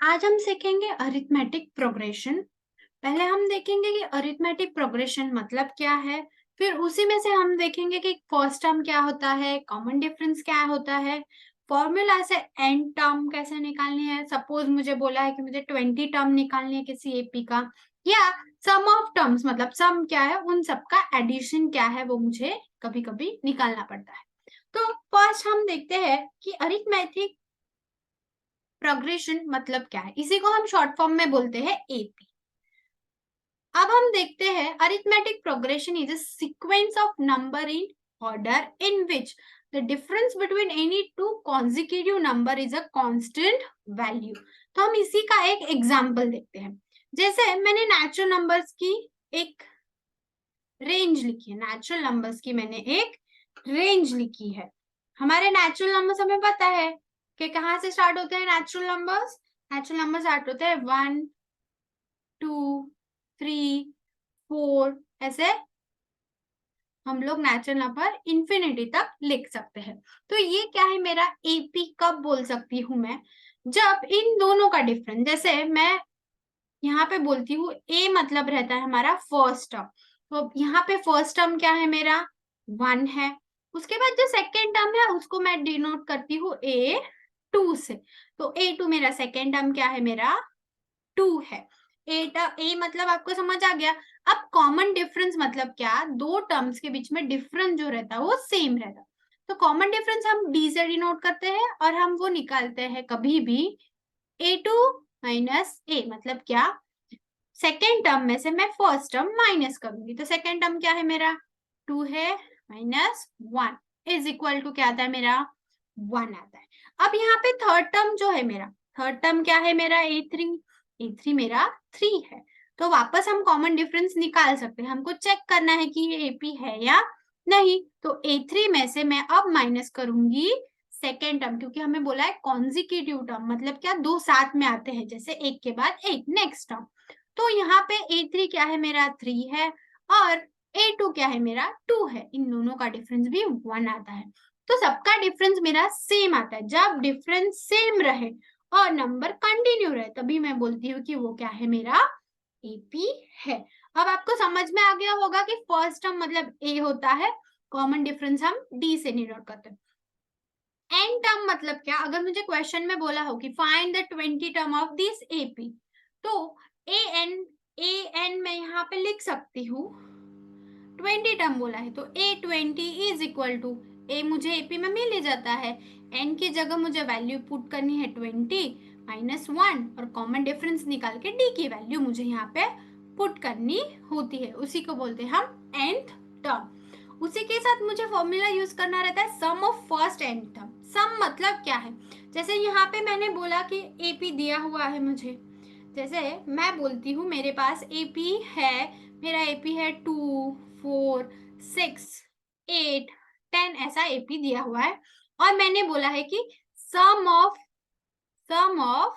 आज हम सीखेंगे अरिथमेटिक प्रोग्रेशन। पहले हम देखेंगे कि अरिथमेटिक प्रोग्रेशन मतलब क्या है, फिर उसी में से हम देखेंगे कि फर्स्ट टर्म क्या होता है, कॉमन डिफरेंस क्या होता है, फॉर्मूला से एंड टर्म कैसे निकालनी है। सपोज मुझे बोला है कि मुझे 20 टर्म निकालनी है किसी एपी का, या सम ऑफ टर्म्स मतलब सम क्या है, उन सबका एडिशन क्या है वो मुझे कभी कभी निकालना पड़ता है। तो फर्स्ट हम देखते हैं कि अरिथमेटिक प्रोग्रेशन मतलब क्या है। इसी को हम शॉर्ट फॉर्म में बोलते हैं एपी। अब हम देखते हैं arithmetic progression is a sequence of number in order in which the difference between any two consecutive number is a constant value. तो हम इसी का एक एग्जांपल देखते हैं। जैसे मैंने नेचुरल नंबर्स की एक रेंज लिखी है, नेचुरल नंबर्स की मैंने एक रेंज लिखी है। हमारे नेचुरल नंबर्स हमें पता है कि कहाँ से स्टार्ट होते हैं natural numbers. Natural number start होते हैं 1 2 3 4, ऐसे हम लोग नेचुरल नंबर इंफिनिटी तक लिख सकते हैं। तो ये क्या है मेरा एपी कब बोल सकती हूँ मैं, जब इन दोनों का डिफरेंस, जैसे मैं यहाँ पे बोलती हूँ ए मतलब रहता है हमारा फर्स्ट टर्म। तो यहाँ पे फर्स्ट टर्म क्या है मेरा 1 है। उसके बाद जो सेकेंड टर्म है उसको मैं डिनोट करती हूँ A2 से। तो A2 मेरा सेकेंड टर्म क्या है मेरा 2 है। ए मतलब आपको समझ आ गया। अब कॉमन डिफरेंस मतलब क्या, दो टर्म्स के बीच में डिफरेंस जो रहता है वो सेम रहता है। तो कॉमन डिफरेंस हम डी से डिनोट करते हैं और हम वो निकालते हैं कभी भी A2 माइनस ए, मतलब क्या, सेकेंड टर्म में से मैं फर्स्ट टर्म माइनस करूंगी। तो सेकेंड टर्म क्या है मेरा 2 है माइनस 1 इज इक्वल टू क्या आता है मेरा 1 आता है। अब यहाँ पे थर्ड टर्म जो है मेरा, थर्ड टर्म क्या है मेरा A3 मेरा 3 है। तो वापस हम कॉमन डिफरेंस निकाल सकते हैं। हमको चेक करना है कि ये एपी है या नहीं। तो A3 में से मैं अब माइनस करूंगी सेकेंड टर्म, क्योंकि हमें बोला है कॉन्जिक्यूटिव टर्म मतलब क्या, दो साथ में आते हैं, जैसे एक के बाद एक नेक्स्ट टर्म। तो यहाँ पे A3 क्या है मेरा 3 है और A2 क्या है मेरा 2 है। इन दोनों का डिफरेंस भी 1 आता है। तो सबका डिफरेंस मेरा सेम आता है। जब डिफरेंस सेम रहे और नंबर कंटिन्यू रहे तभी मैं बोलती हूँ कि वो क्या है मेरा एपी है। अब आपको समझ में आ गया होगा कि फर्स्ट टर्म मतलब ए होता है, कॉमन डिफरेंस हम डी से डिनोट करते हैं। एन टर्म मतलब क्या, अगर मुझे क्वेश्चन में बोला हो कि find the 20 term of this AP, तो ए एन मैं यहाँ पे लिख सकती हूँ 20 टर्म बोला है तो A20 इज इक्वल टू, ए मुझे एपी में मिल ही जाता है, एन की जगह मुझे वैल्यू पुट करनी है 20 माइनस 1 और कॉमन डिफरेंस निकाल के डी की वैल्यू मुझे यहाँ पे पुट करनी होती है। उसी को बोलते हैं हम nth टर्म। उसी के साथ मुझे फॉर्मूला यूज करना रहता है sum of first and term. सम मतलब क्या है, जैसे यहाँ पे मैंने बोला कि एपी दिया हुआ है मुझे, जैसे मैं बोलती हूँ मेरे पास एपी है, मेरा एपी है 2 4 6 8 10, ऐसा एपी दिया हुआ है। और मैंने बोला है कि सम ऑफ 15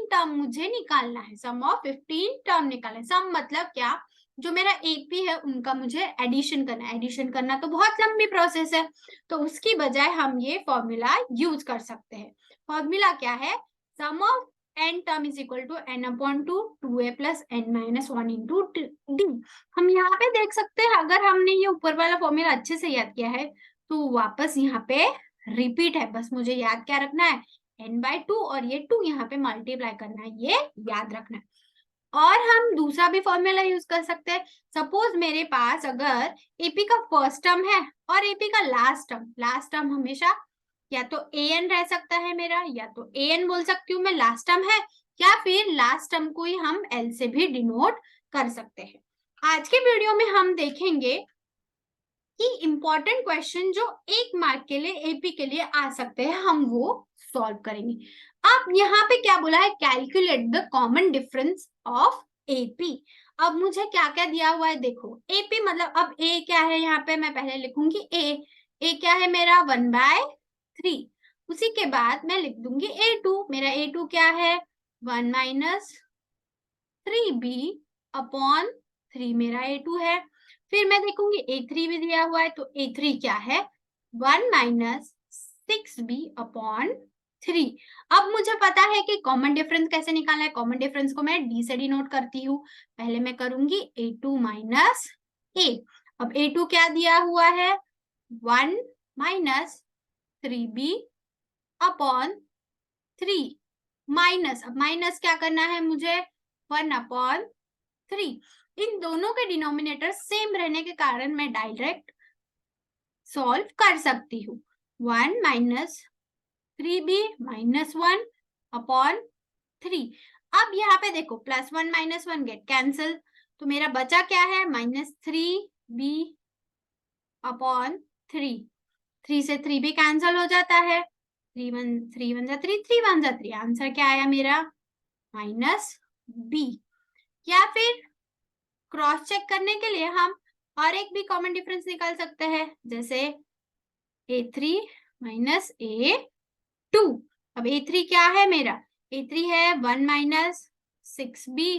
टर्म मुझे निकालना है, सम ऑफ 15 टर्म निकालना है। सम मतलब क्या, जो मेरा एपी है उनका मुझे एडिशन करना है। एडिशन करना तो बहुत लंबी प्रोसेस है, तो उसकी बजाय हम ये फॉर्मूला यूज कर सकते हैं। फॉर्मूला क्या है, sum of n term is equal to n upon 2a plus n minus 1 into d. हम यहाँ पे देख सकते हैं, अगर हमने ये ऊपर वाला फॉर्मूला अच्छे से याद किया है तो वापस यहाँ पे रिपीट है। बस मुझे याद क्या रखना है, n/2 और ये 2 यहाँ पे मल्टीप्लाई करना है, ये याद रखना है। और हम दूसरा भी फॉर्मूला यूज कर सकते हैं। सपोज मेरे पास अगर एपी का फर्स्ट टर्म है और एपी का लास्ट टर्म हमेशा या तो an रह सकता है मेरा, या तो an बोल सकती हूँ मैं लास्ट टर्म है, या फिर लास्ट टर्म को ही हम l से भी डिनोट कर सकते हैं। आज के वीडियो में हम देखेंगे कि इंपॉर्टेंट क्वेश्चन जो 1 मार्क के लिए एपी के लिए आ सकते हैं, हम वो सॉल्व करेंगे। अब यहाँ पे क्या बोला है, calculate the common difference of AP. अब मुझे क्या क्या दिया हुआ है देखो, एपी मतलब अब ए क्या है, यहाँ पे मैं पहले लिखूंगी ए क्या है मेरा 1/3। उसी के बाद मैं लिख दूंगी A2, मेरा A2 क्या है 1 माइनस 3b अपॉन 3 मेरा A2 है। फिर मैं देखूंगी A3 भी दिया हुआ है, तो A3 क्या है 1 माइनस 6b अपॉन 3। अब मुझे पता है कि कॉमन डिफरेंस कैसे निकालना है। कॉमन डिफरेंस को मैं डी से डिनोट करती हूँ। पहले मैं करूंगी a2 माइनस a। अब a2 क्या दिया हुआ है, 1 माइनस 3b अपॉन 3 माइनस, अब माइनस क्या करना है मुझे, 1 अपॉन 3। इन दोनों के डिनोमिनेटर सेम रहने के कारण मैं डायरेक्ट सॉल्व कर सकती हूँ। 1 माइनस 3b माइनस 1 अपॉन 3। अब यहाँ पे देखो +1 -1 गेट कैंसिल, तो मेरा बचा क्या है, -3b अपॉन 3। 3 से 3 भी कैंसिल हो जाता है, 3 1 जा 3, 3 1 जा 3। आंसर क्या आया मेरा, -b। या फिर क्रॉस चेक करने के लिए हम और एक भी कॉमन डिफरेंस निकाल सकते हैं, जैसे a3 माइनस a2। अब a3 क्या है मेरा, a3 है 1 minus 6b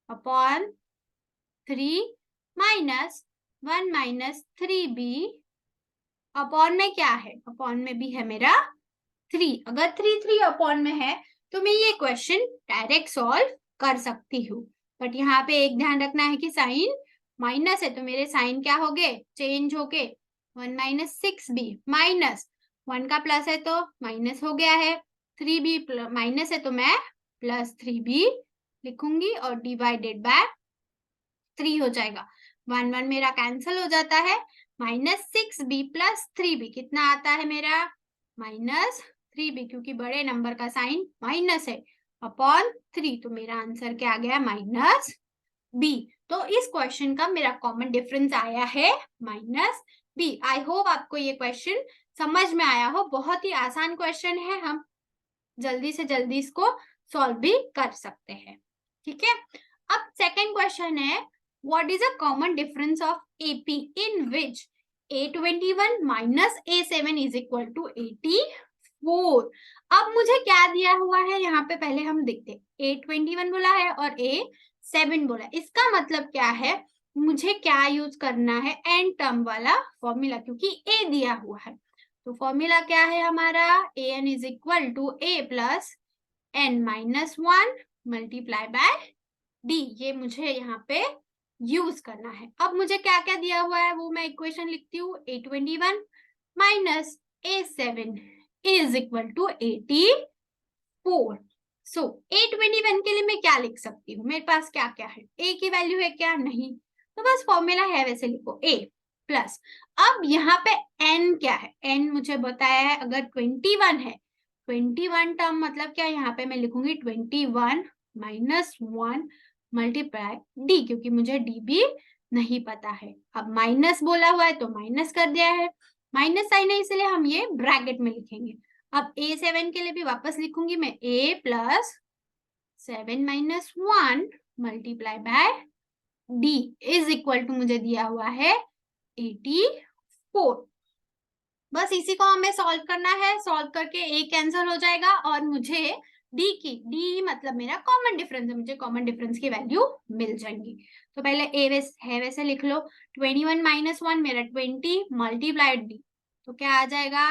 upon 3 minus 1 minus 3b upon में क्या है, अपॉन में भी है मेरा 3। अगर 3 अपॉन में है तो मैं ये क्वेश्चन डायरेक्ट सॉल्व कर सकती हूँ। बट यहाँ पे एक ध्यान रखना है कि साइन माइनस है तो मेरे साइन क्या हो गए, चेंज हो गए। 1 माइनस 6b माइनस 1 का प्लस है तो माइनस हो गया है, 3b माइनस है तो मैं +3b लिखूंगी और डिवाइडेड बाय 3 हो जाएगा। 1 1 मेरा कैंसिल हो जाता है, -6b प्लस 3b कितना आता है मेरा, -3b, क्योंकि बड़े नंबर का साइन माइनस है, अपॉन 3। तो मेरा आंसर क्या आ गया, -b। तो इस क्वेश्चन का मेरा कॉमन डिफरेंस आया है -b। आई होप आपको ये क्वेश्चन समझ में आया हो। बहुत ही आसान क्वेश्चन है, हम जल्दी से जल्दी इसको सॉल्व भी कर सकते हैं। ठीक है, अब सेकंड क्वेश्चन है, what is a common difference of AP in which A21 minus A7 is equal to 84। अब मुझे क्या दिया हुआ है यहाँ पे, पहले हम देखते हैं। A21 बोला है और A7 बोला है, इसका मतलब क्या है, मुझे क्या यूज करना है, एन टर्म वाला फॉर्मूला, क्योंकि A दिया हुआ है। तो फॉर्मूला क्या है हमारा, an is equal to a plus n minus 1 multiply by d। ये मुझे यहाँ पे यूज करना है। अब मुझे क्या क्या दिया हुआ है वो मैं इक्वेशन लिखती हूँ, A21 minus A7 is equal to 84। So A21 के लिए मैं क्या लिख सकती हूँ, मेरे पास क्या क्या है, a की वैल्यू है क्या, नहीं, तो बस फॉर्मूला है वैसे लिखो, a प्लस। अब यहाँ पे n क्या है, n मुझे बताया है अगर 21 है, 21 टर्म मतलब क्या, यहाँ पे मैं लिखूंगी 21 माइनस 1 मल्टीप्लाई d, क्योंकि मुझे d भी नहीं पता है। अब माइनस बोला हुआ है तो माइनस कर दिया है, माइनस साइन है इसलिए हम ये ब्रैकेट में लिखेंगे। अब A7 के लिए भी वापस लिखूंगी मैं, a plus 7 minus 1 multiply by d is equal to मुझे दिया हुआ है 84। बस इसी को हमें सॉल्व करना है, सॉल्व करके a कैंसिल हो जाएगा और मुझे d मतलब मेरा कॉमन डिफरेंस है, मुझे कॉमन डिफरेंस की वैल्यू मिल जाएंगी। तो पहले a है वैसे लिख लो, 21 माइनस 1 मेरा 20 मल्टीप्लाइड d, तो क्या आ जाएगा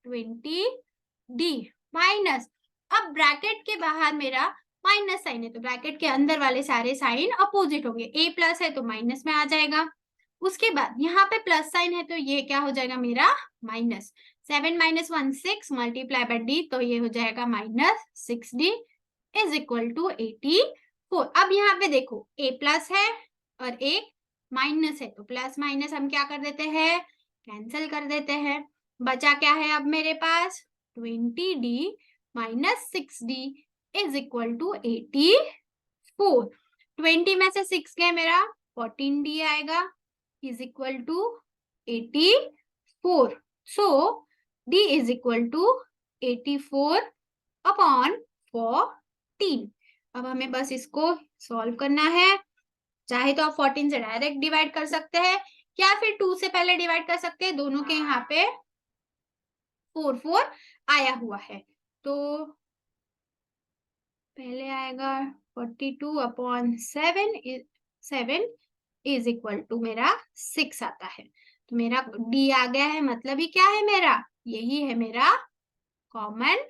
20d माइनस, अब ब्रैकेट के बाहर मेरा माइनस साइन है तो ब्रैकेट के अंदर वाले सारे साइन अपोजिट होंगे, a प्लस है तो माइनस में आ जाएगा। उसके बाद यहाँ पे प्लस साइन है तो ये क्या हो जाएगा मेरा minus, 7 minus 1 6 multiply by D, तो ये हो जाएगा -6d इज इक्वल टू 84। अब यहाँ पे देखो a प्लस है और एक माइनस है तो प्लस माइनस हम क्या कर देते हैं, कैंसिल कर देते हैं। बचा क्या है अब मेरे पास, 20d minus 6d is equal to 84। 20 में से 6 गए मेरा 14d आएगा is equal to 84. So D is equal to 84 upon 14. अब हमें बस इसको सॉल्व करना है, चाहे तो आप 14 से डायरेक्ट डिवाइड कर सकते हैं या फिर 2 से पहले डिवाइड कर सकते हैं, दोनों के यहाँ पे 4 4 आया हुआ है, तो पहले आएगा 42 अपॉन 7 इज इक्वल टू मेरा 6 आता है, तो मेरा डी आ गया है, मतलब ही क्या है मेरा, यही है मेरा कॉमन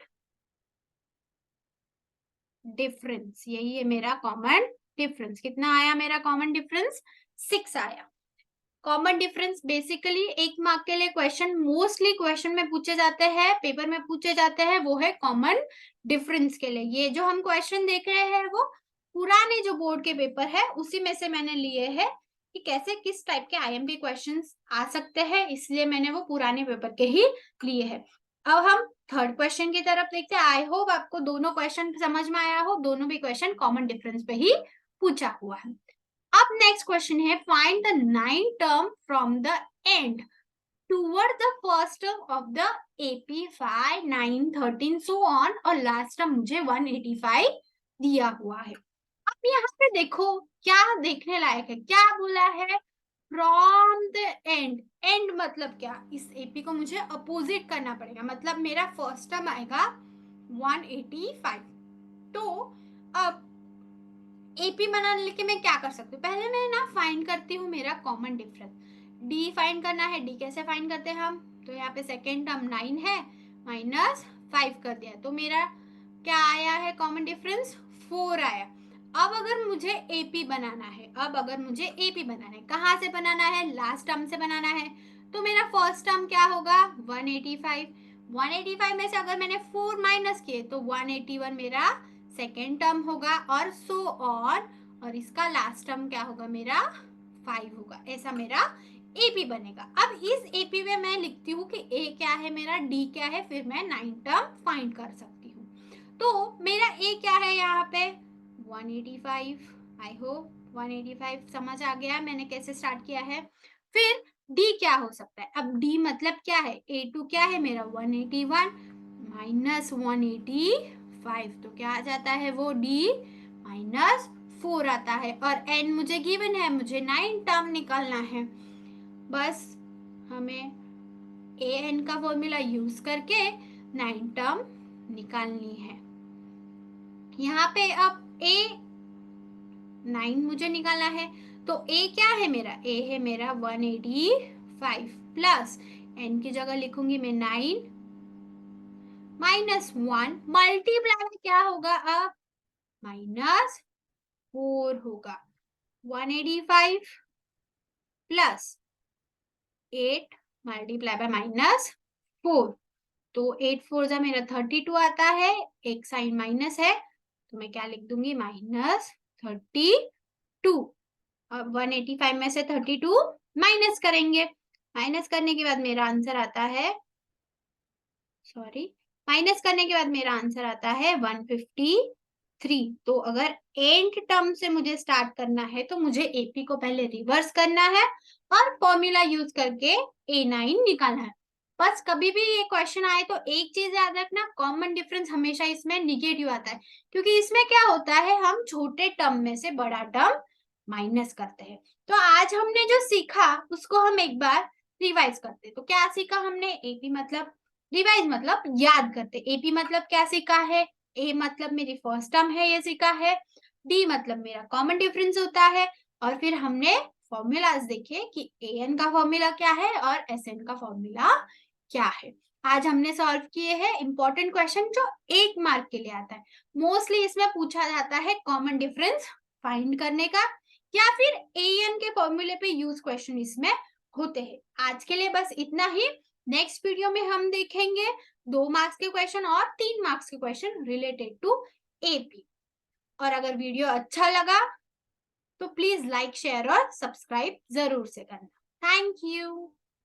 डिफरेंस। यही है मेरा कॉमन डिफरेंस। कितना आया मेरा कॉमन डिफरेंस? 6 आया। कॉमन डिफरेंस बेसिकली 1 मार्क के लिए क्वेश्चन, मोस्टली क्वेश्चन में पूछे जाते हैं, पेपर में पूछे जाते हैं, वो है कॉमन डिफरेंस के लिए। ये जो हम क्वेश्चन देख रहे हैं वो पुराने जो बोर्ड के पेपर है उसी में से मैंने लिए हैं कि कैसे किस टाइप के आईएमपी क्वेश्चंस आ सकते हैं, इसलिए मैंने वो पुराने पेपर के ही लिए हैं। अब हम थर्ड क्वेश्चन की तरफ देखते हैं। आई होप आपको दोनों क्वेश्चन समझ में आया हो। दोनों भी क्वेश्चन कॉमन डिफरेंस पे ही पूछा हुआ है। अब नेक्स्ट क्वेश्चन है, find the 9 term from the end toward the first term of the AP 5, 9, 13 so on, और लास्ट टर्म मुझे 185 दिया हुआ है। अब यहाँ पे देखो क्या देखने लायक है, क्या बोला है? From the end. एंड मतलब क्या? इस एपी को मुझे अपोजिट करना पड़ेगा, मतलब मेरा फर्स्ट टर्म आएगा 185। तो अब एपी बनाने के मैं क्या कर सकती हूँ? पहले मैं ना फाइंड करती हूँ मेरा कॉमन डिफरेंस। डी फाइंड करना है। डी कैसे फाइंड करते हैं हम? तो यहाँ पे सेकेंड टर्म 9 है, -5 कर दिया, तो मेरा क्या आया है कॉमन डिफरेंस? 4 आया। अब अगर मुझे एपी बनाना है, कहाँ से बनाना है? लास्ट टर्म से बनाना है। तो मेरा फर्स्ट टर्म क्या होगा? 185। 185 में से अगर मैंने 4 माइनस किए तो 181 मेरा सेकेंड टर्म होगा, और सो ऑन, और इसका लास्ट टर्म क्या होगा? मेरा 5 होगा। ऐसा मेरा एपी बनेगा। अब इस एपी में मैं लिखती हूँ कि ए क्या है मेरा, डी क्या है, फिर मैं 9 टर्म फाइंड कर सकती हूँ। तो मेरा ए क्या है यहाँ पे? 185। आई होप 185 समझ आ गया मैंने कैसे स्टार्ट किया है। फिर डी क्या हो सकता है? अब डी मतलब क्या है? A2 क्या है मेरा? 181 माइनस 185, तो क्या आ जाता है वो? डी -4 आता है। और एन मुझे गिवन है, मुझे 9 टर्म निकालना है। बस हमें ए एन का फॉर्मूला यूज करके 9 टर्म निकालनी है। यहाँ पे अब ए 9 मुझे निकालना है, तो ए क्या है मेरा? ए है मेरा 185 प्लस एन की जगह लिखूंगी मैं 9 -1 मल्टीप्लाई में क्या होगा? अब -4 होगा। 185 प्लस 8 मल्टीप्लाई बाय -4, तो 8 4 जा मेरा 32 आता है। एक साइन माइनस है तो मैं क्या लिख दूंगी? -32। अब 185 में से 32 माइनस करेंगे। माइनस करने के बाद मेरा आंसर आता है, माइनस करने के बाद मेरा आंसर आता है 153। तो अगर एंड टर्म से मुझे स्टार्ट करना है तो मुझे एपी को पहले रिवर्स करना है और फॉर्मूला यूज करके A9 निकालना है। बस कभी भी ये क्वेश्चन आए तो एक चीज याद रखना, कॉमन डिफरेंस हमेशा इसमें निगेटिव आता है, क्योंकि इसमें क्या होता है, हम छोटे टर्म में से बड़ा टर्म माइनस करते हैं। तो आज हमने जो सीखा उसको हम एक बार रिवाइज करते हैं। तो क्या सीखा हमने? एपी मतलब, रिवाइज मतलब याद करते। एपी मतलब क्या सीखा है? ए मतलब मेरी फर्स्ट टर्म है, ये सीखा है। डी मतलब मेरा कॉमन डिफरेंस होता है, और फिर हमने फॉर्मूलाज देखे कि एन का फॉर्मूला क्या है और एस एन का फॉर्मूला क्या है। आज हमने सॉल्व किए हैं इंपॉर्टेंट क्वेश्चन जो 1 मार्क के लिए आता है। मोस्टली इसमें पूछा जाता है कॉमन डिफरेंस फाइंड करने का, या फिर एन के फॉर्मूले पे यूज क्वेश्चन इसमें होते हैं। आज के लिए बस इतना ही। नेक्स्ट वीडियो में हम देखेंगे 2 मार्क्स के क्वेश्चन और 3 मार्क्स के क्वेश्चन रिलेटेड टू एपी। और अगर वीडियो अच्छा लगा तो प्लीज लाइक, शेयर और सब्सक्राइब जरूर से करना। Thank you.